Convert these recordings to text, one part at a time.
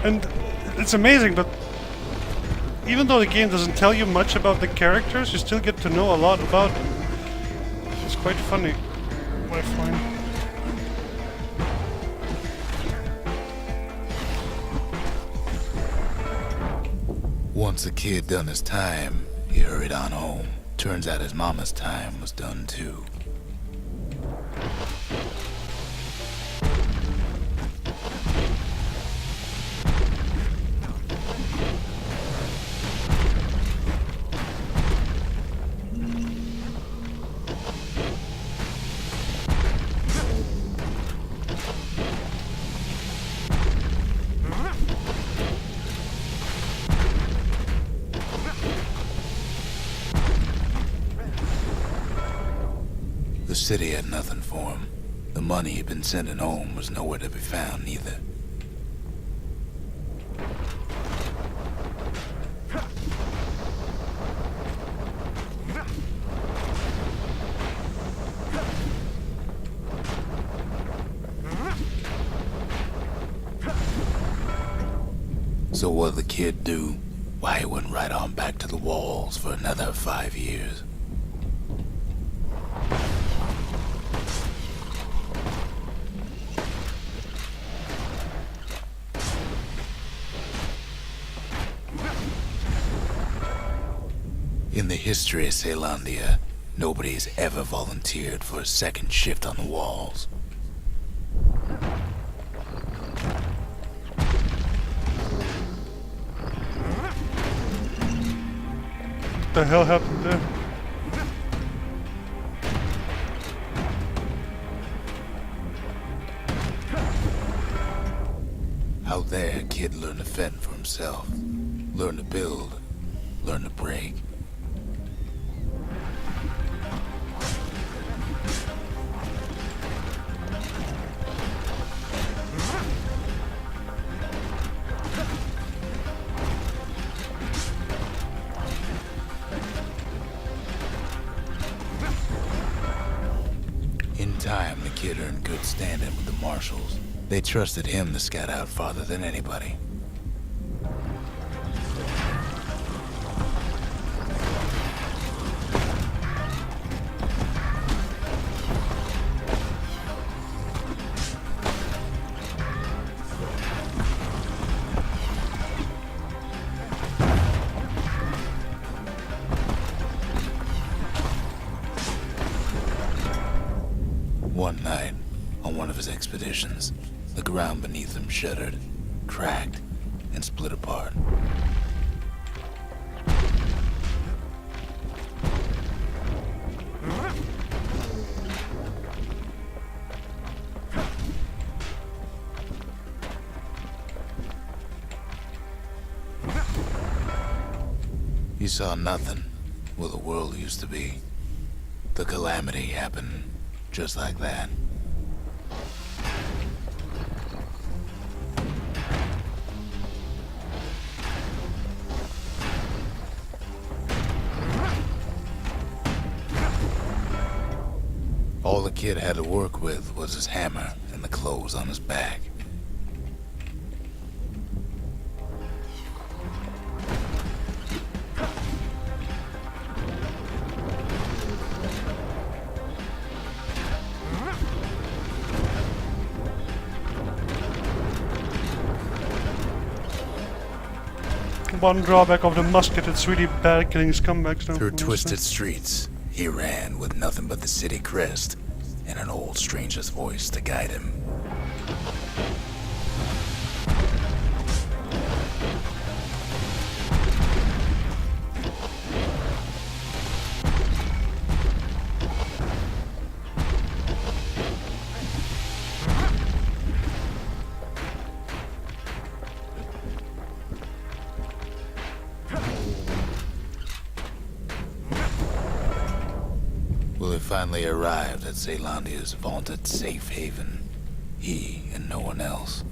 And it's amazing, but even though the game doesn't tell you much about the characters, you still get to know a lot about them. It's quite funny, I find. Once the kid done his time, he hurried on home. Turns out his mama's time was done too. The city had nothing for him. The money he'd been sending home was nowhere to be found either. So what'd the kid do? Why, he went right on back to the walls for another 5 years. In the history of Caelondia, nobody's ever volunteered for a second shift on the walls. What the hell happened there? Out there, a kid learned to fend for himself, learn to build, learn to break. In time, the kid earned good standing with the marshals. They trusted him to scout out farther than anybody. One night, on one of his expeditions, the ground beneath him shuddered, cracked, and split apart. He saw nothing where the world used to be. The calamity happened just like that. All the kid had to work with was his hammer and the clothes on his back. One drawback of the musket, it's really bad killing scumbags now. Through twisted streets, he ran with nothing but the city crest and an old stranger's voice to guide him. Well, he finally arrived at Caelondia's vaunted safe haven. He and no one else.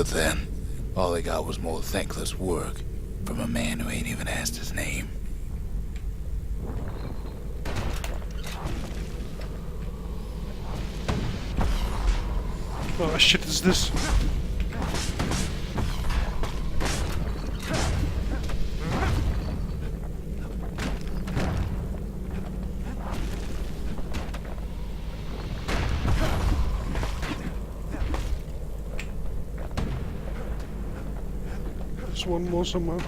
But then, all he got was more thankless work from a man who ain't even asked his name. Oh shit, is this? There's one more somewhere.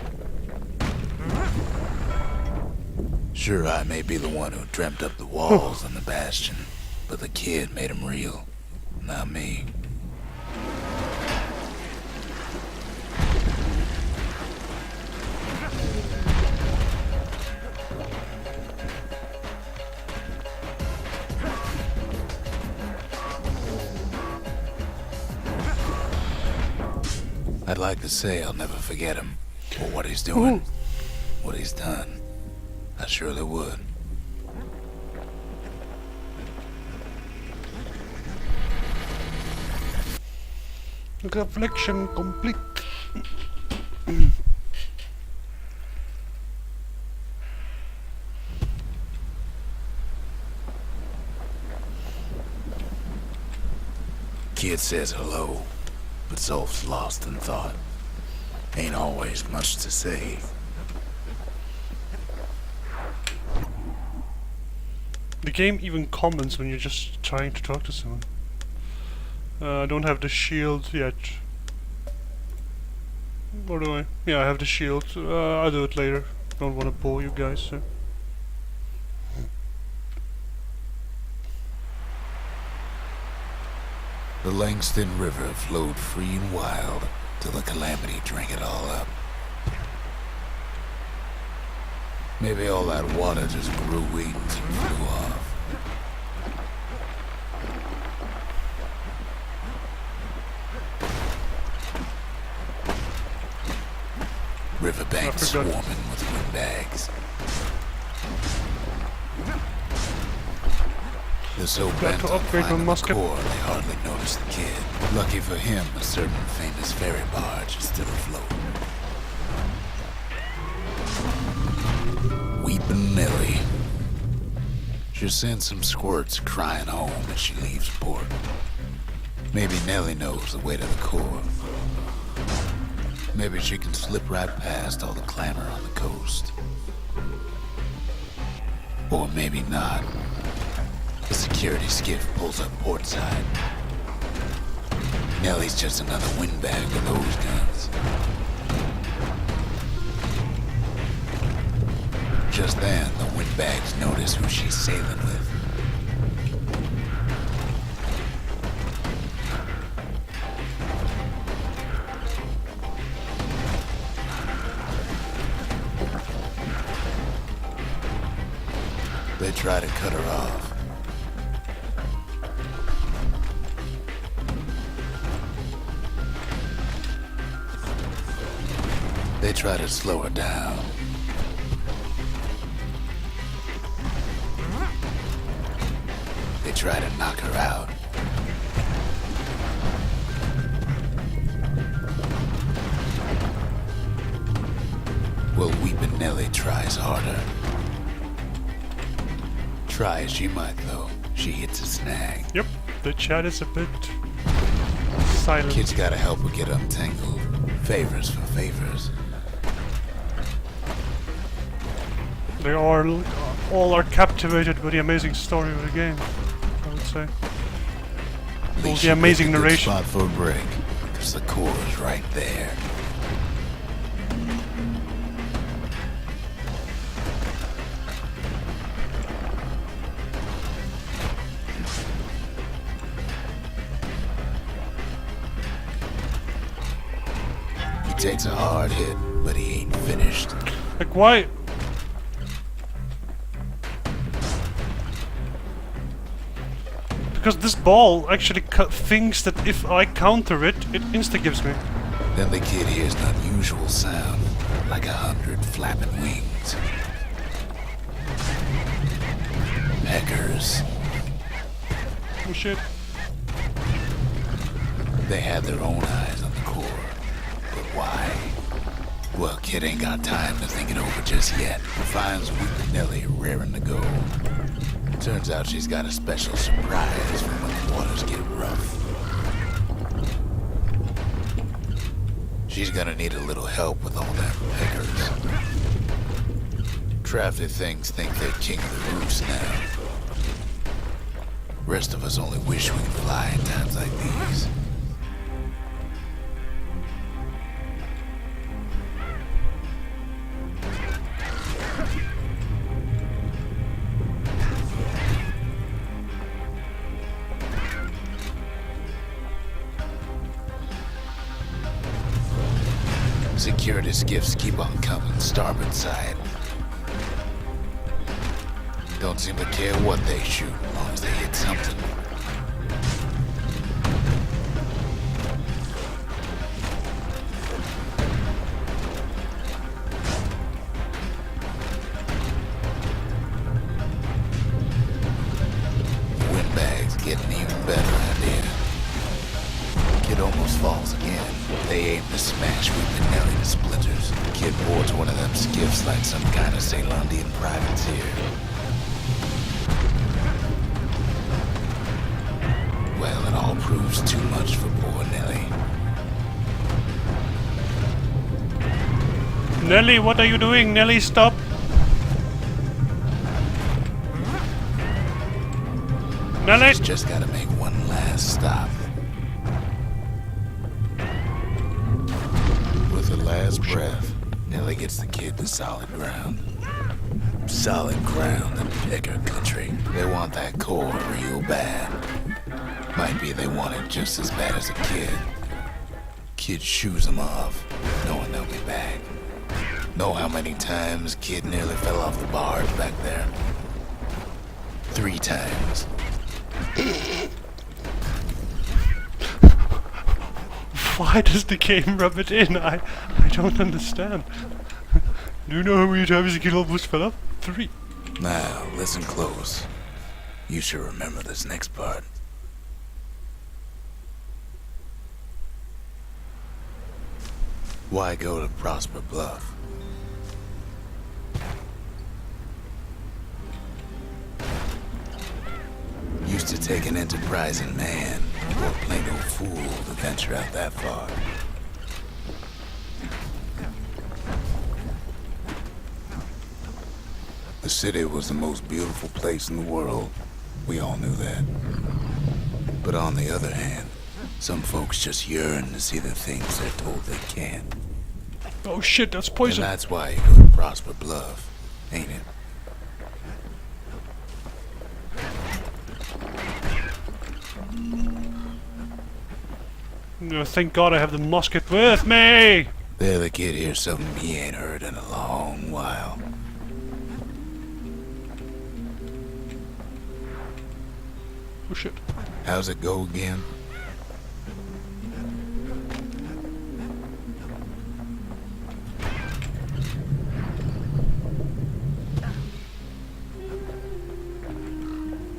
Sure, I may be the one who dreamt up the walls and the Bastion, but the kid made them real, not me. I'd like to say I'll never forget him, or what he's doing, what he's done. I surely would. Reflection complete. Kid says hello, but Zolf's lost in thought. Ain't always much to say. The game even comments when you're just trying to talk to someone. I don't have the shield yet. Or do I? Yeah, I have the shield. I'll do it later. Don't want to bore you guys. So. The Langston River flowed free and wild till the calamity drank it all up. Maybe all that water just grew wings and flew off. Riverbanks swarming with windbags. They're so bent on finding the core, they hardly notice the kid. Lucky for him, a certain famous ferry barge is still afloat. Weepin' Nellie. She sends some squirts crying home as she leaves port. Maybe Nellie knows the way to the core. Maybe she can slip right past all the clamor on the coast. Or maybe not. The security skiff pulls up portside. Nellie's just another windbag with those guns. Just then, the windbags notice who she's sailing with. They try to cut her off. They try to slow her down. They try to knock her out. Well, Weepin' Nellie tries harder. Try as she might, though, she hits a snag. Yep, the chat is a bit silent. Kid's gotta help her get untangled. Favors for favors. They all are captivated by the amazing story of the game, I would say. All the amazing narration. Spot for a break, because the core is right there. He takes a hard hit, but he ain't finished. Like, why? Because this ball actually thinks that if I counter it, it insta-gives me. Then the kid hears an unusual sound, like 100 flapping wings. Peckers. Oh shit. They had their own eyes on the core. why? Well, kid ain't got time to think it over just yet. Finds weak Nellie raring to go. Turns out she's got a special surprise for when the waters get rough. She's gonna need a little help with all them pickers. Crafty things think they're king of the roost now. Rest of us only wish we could fly in times like these. Security skiffs keep on coming, starboard side. Don't seem to care what they shoot, as long as they hit something. Windbag's getting even better out here. Kid almost falls again. They aim to smash Weeping Nellie to splinters. Kid boards one of them skiffs like some kind of Ceylondian privateer. Well, it all proves too much for poor Nellie. Nellie, what are you doing? Nellie, stop! Nellie! She's just gotta make one last stop. With her last breath, Nellie gets the kid to solid ground. Solid ground in picker country. They want that core real bad. Might be they want it just as bad as a kid. Kid shoos them off, knowing they'll be back. Know how many times kid nearly fell off the barge back there? 3 times. Why does the game rub it in? I don't understand. Do you know how many times the kid almost fell off? 3. Now, listen close. You should remember this next part. Why go to Prosper Bluff? Used to take an enterprising man or a plain old fool to venture out that far. The city was the most beautiful place in the world. We all knew that. But on the other hand, some folks just yearn to see the things they're told they can't. Oh shit, that's poison. And that's why you go to Prosper Bluff, ain't it? Oh, thank God I have the musket with me! There the kid hears something he ain't heard in a long while. Oh shit. How's it go again?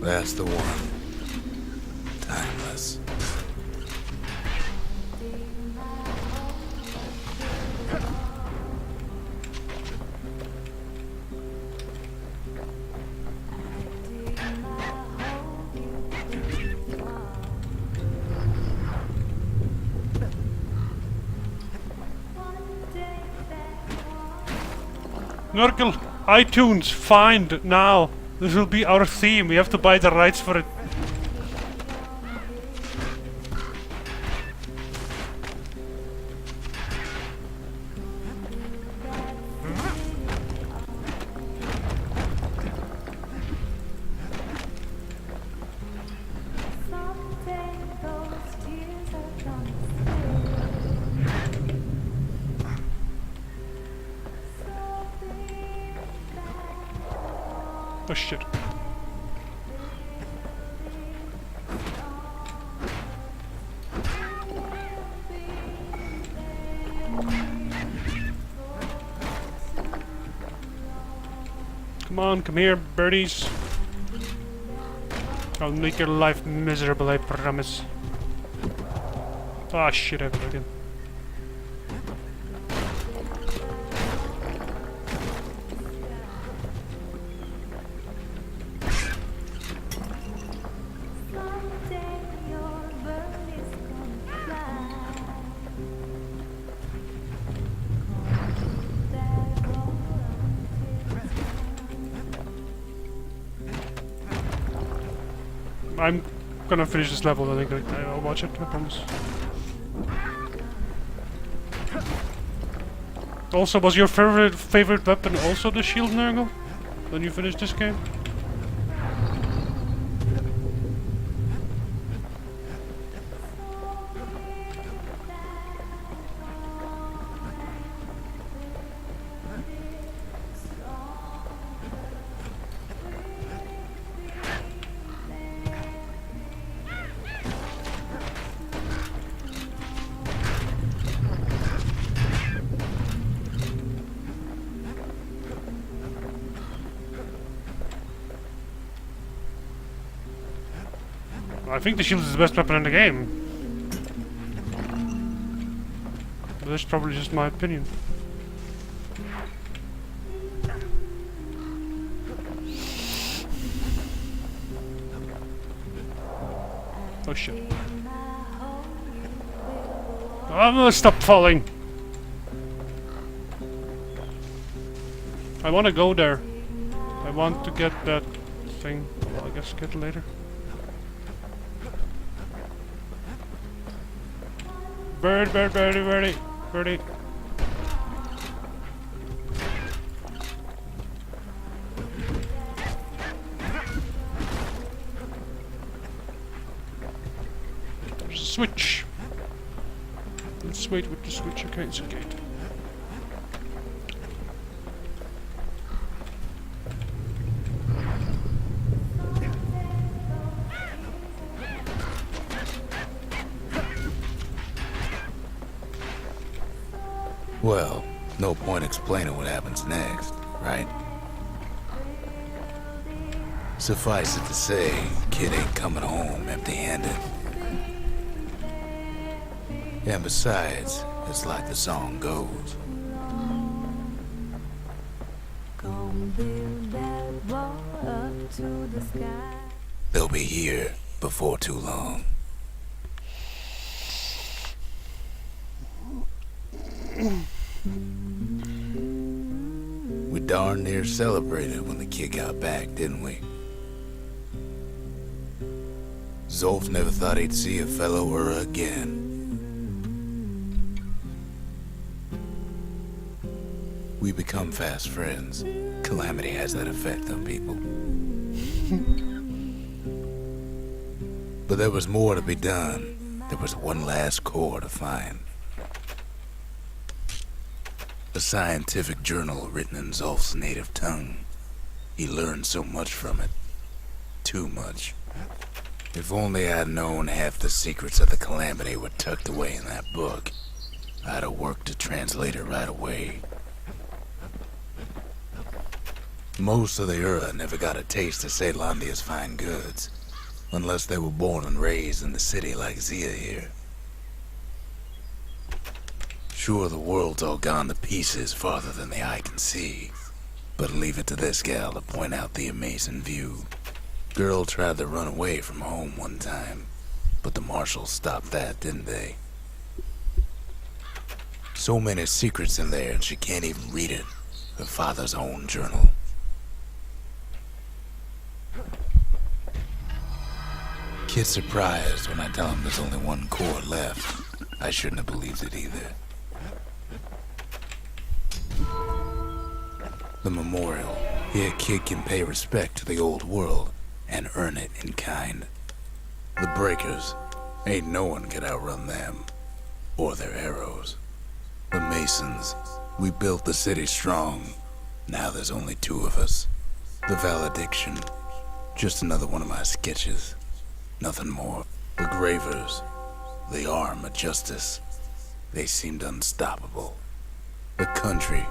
That's the one. Timeless. Nurgle, iTunes, find now. This will be our theme. We have to buy the rights for it. Oh shit. Come on, come here, birdies. I'll make your life miserable, I promise. Ah shit, I have it again. I'm gonna finish this level and then I'll watch it, I promise. Also, was your favorite weapon also the shield, Nurgle? When you finish this game? I think the shield is the best weapon in the game. But that's probably just my opinion. Oh shit. I'm gonna stop falling! I wanna go there. I want to get that thing. Well, I guess get it later. Bird, bird, birdie, birdie, birdie. There's a switch. Let's wait with the switch. Okay, it's a gate. Well, no point explaining what happens next, right? Suffice it to say, kid ain't coming home empty-handed. And besides, it's like the song goes. They'll be here before too long. We darn near celebrated when the kid got back, didn't we? Zolf never thought he'd see a fellow Ura again. We become fast friends. Calamity has that effect on people. But there was more to be done. There was one last core to find. A scientific journal written in Zolf's native tongue. He learned so much from it. Too much. If only I'd known half the secrets of the Calamity were tucked away in that book, I'd have worked to translate it right away. Most of the Ura never got a taste of Caelondia's fine goods, unless they were born and raised in the city like Zia here. Sure, the world's all gone to pieces farther than the eye can see, but leave it to this gal to point out the amazing view. Girl tried to run away from home one time, but the marshals stopped that, didn't they? So many secrets in there and she can't even read it. Her father's own journal. Kid's surprised when I tell him there's only one core left. I shouldn't have believed it either. The memorial. Here a kid can pay respect to the old world and earn it in kind. The breakers. Ain't no one can outrun them. Or their arrows. The masons. We built the city strong. Now there's only two of us. The valediction. Just another one of my sketches. Nothing more. The gravers. The arm of justice. They seemed unstoppable. The country.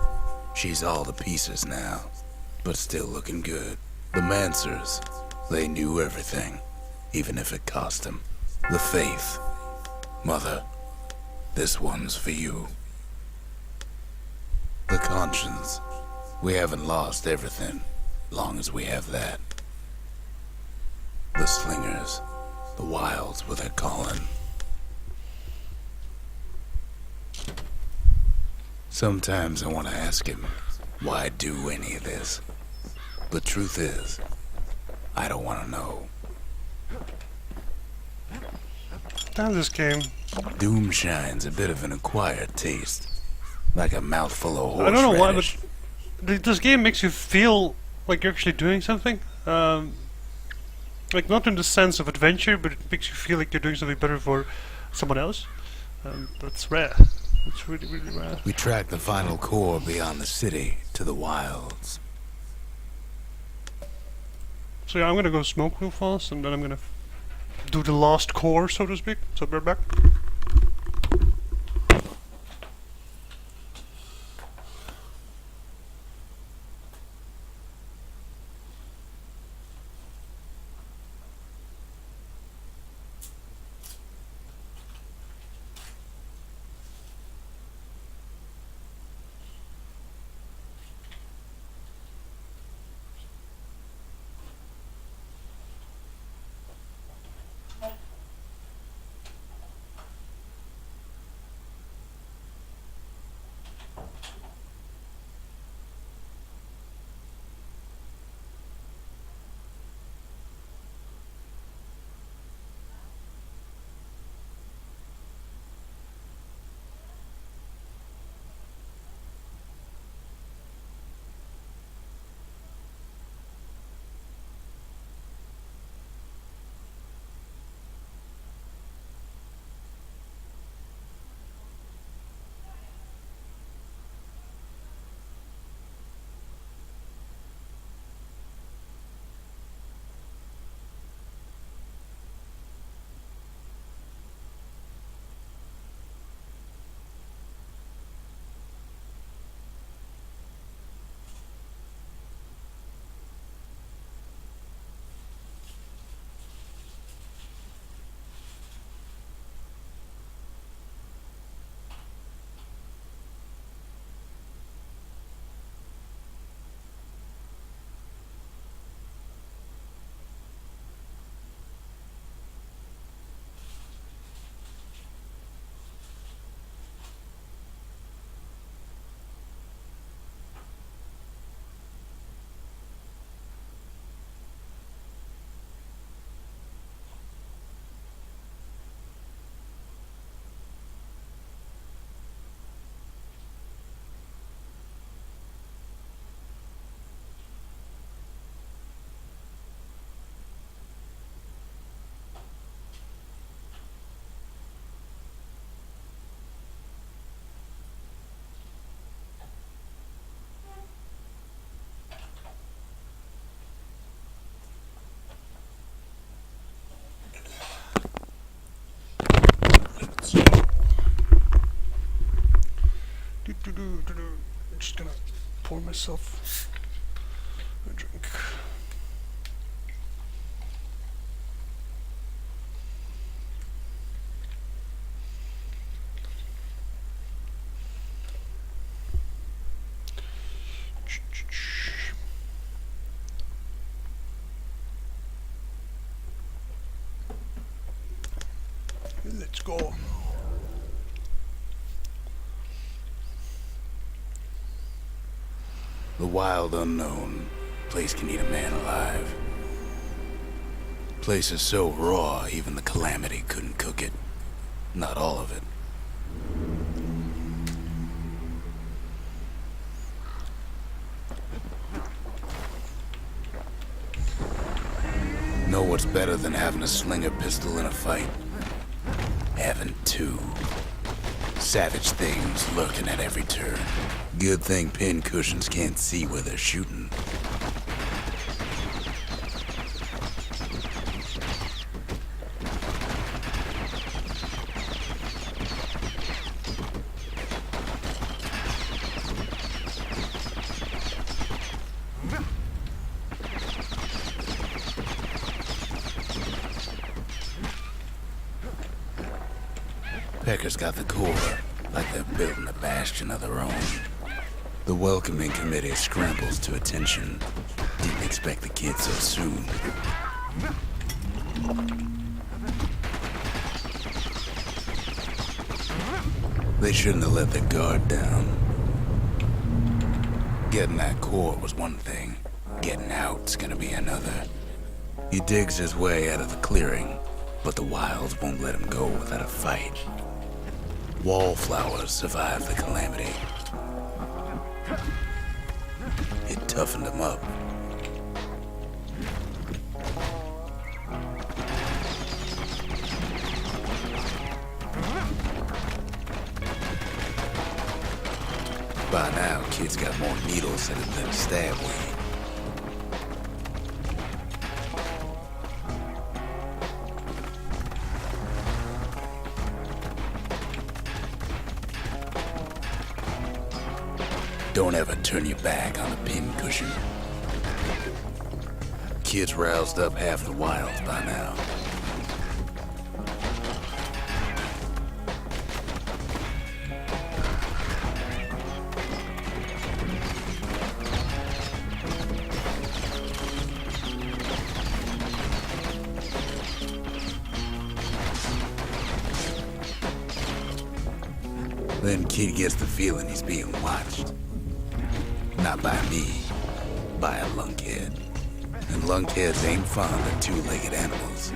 She's all to pieces now, but still looking good. The Mancers, they knew everything, even if it cost them. The faith. Mother, this one's for you. The conscience. We haven't lost everything, long as we have that. The slingers. The wilds were their calling. Sometimes I want to ask him, why do any of this? But truth is, I don't want to know. Damn this game. Doom Shine's a bit of an acquired taste. Like a mouthful of horseradish. I don't know why, but this game makes you feel like you're actually doing something. Like, not in the sense of adventure, but it makes you feel like you're doing something better for someone else. That's rare. It's really, really rare. We track the final core beyond the city to the wilds. So yeah, I'm gonna go smoke real fast, and then I'm gonna do the last core, so to speak. So we're back. I'm just gonna pour myself a drink. Let's go. The wild unknown. Place can eat a man alive. Place is so raw, even the Calamity couldn't cook it. Not all of it. Know what's better than having a slinger pistol in a fight? Having two. Savage things lurking at every turn. Good thing pin cushions can't see where they're shooting. Pecker's got the core, like they're building a bastion of their own. The welcoming committee scrambles to attention. Didn't expect the kid so soon. They shouldn't have let their guard down. Getting that core was one thing. Getting out's gonna be another. He digs his way out of the clearing. but the wilds won't let him go without a fight. Wallflowers survived the calamity. It toughened him up. By now, Kid's got more needles in him than a stab wound. Don't ever turn your back on a pincushion. Kid's roused up half the wilds by now. Then Kid gets the feeling he's being watched. Not by me, by a lunkhead. And lunkheads ain't fond of two-legged animals.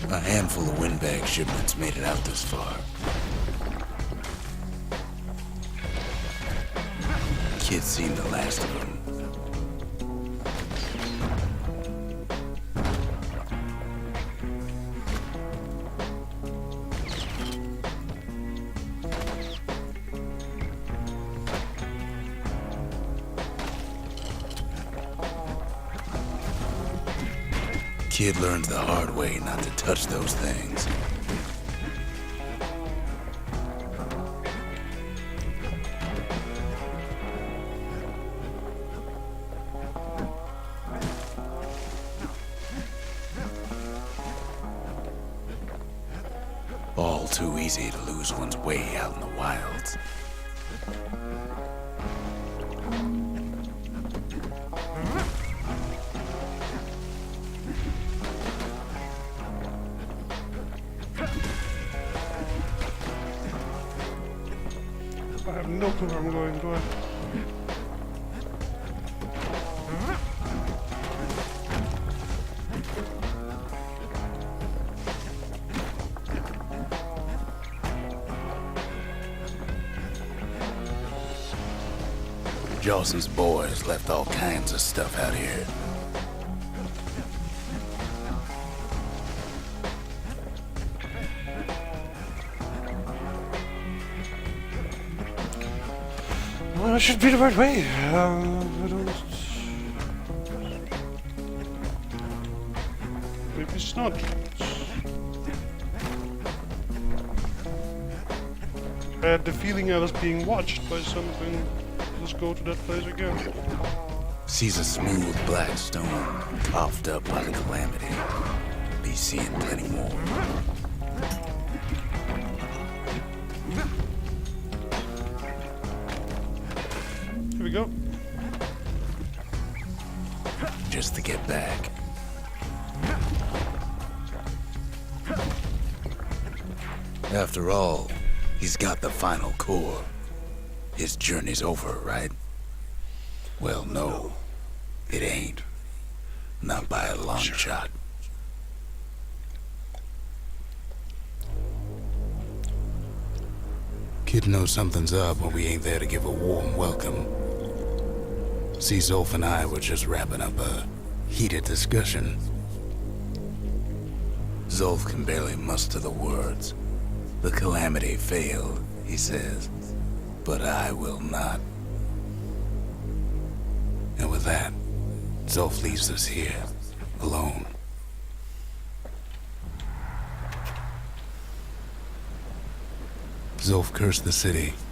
A handful of windbag shipments made it out this far. Kid seen the last of them. Kid learns the hard way not to touch those things. All too easy to lose one's way out in the wilds. I have no clue where I'm going, do I? Jawson's boys left all kinds of stuff out here. Well, it should be the right way. I don't... Maybe it's not. I had the feeling I was being watched by something. Let's go to that place again. Sees a smooth black stone coughed up by the calamity. Be seeing plenty more. Here we go. Just to get back. After all, he's got the final core. His journey's over, right? Well, no, it ain't. Not by a long shot. Kid knows something's up when we ain't there to give a warm welcome. See, Zolf and I were just wrapping up a heated discussion. Zolf can barely muster the words. The calamity failed, he says. But I will not. And with that, Zolf leaves us here, alone. Zolf cursed the city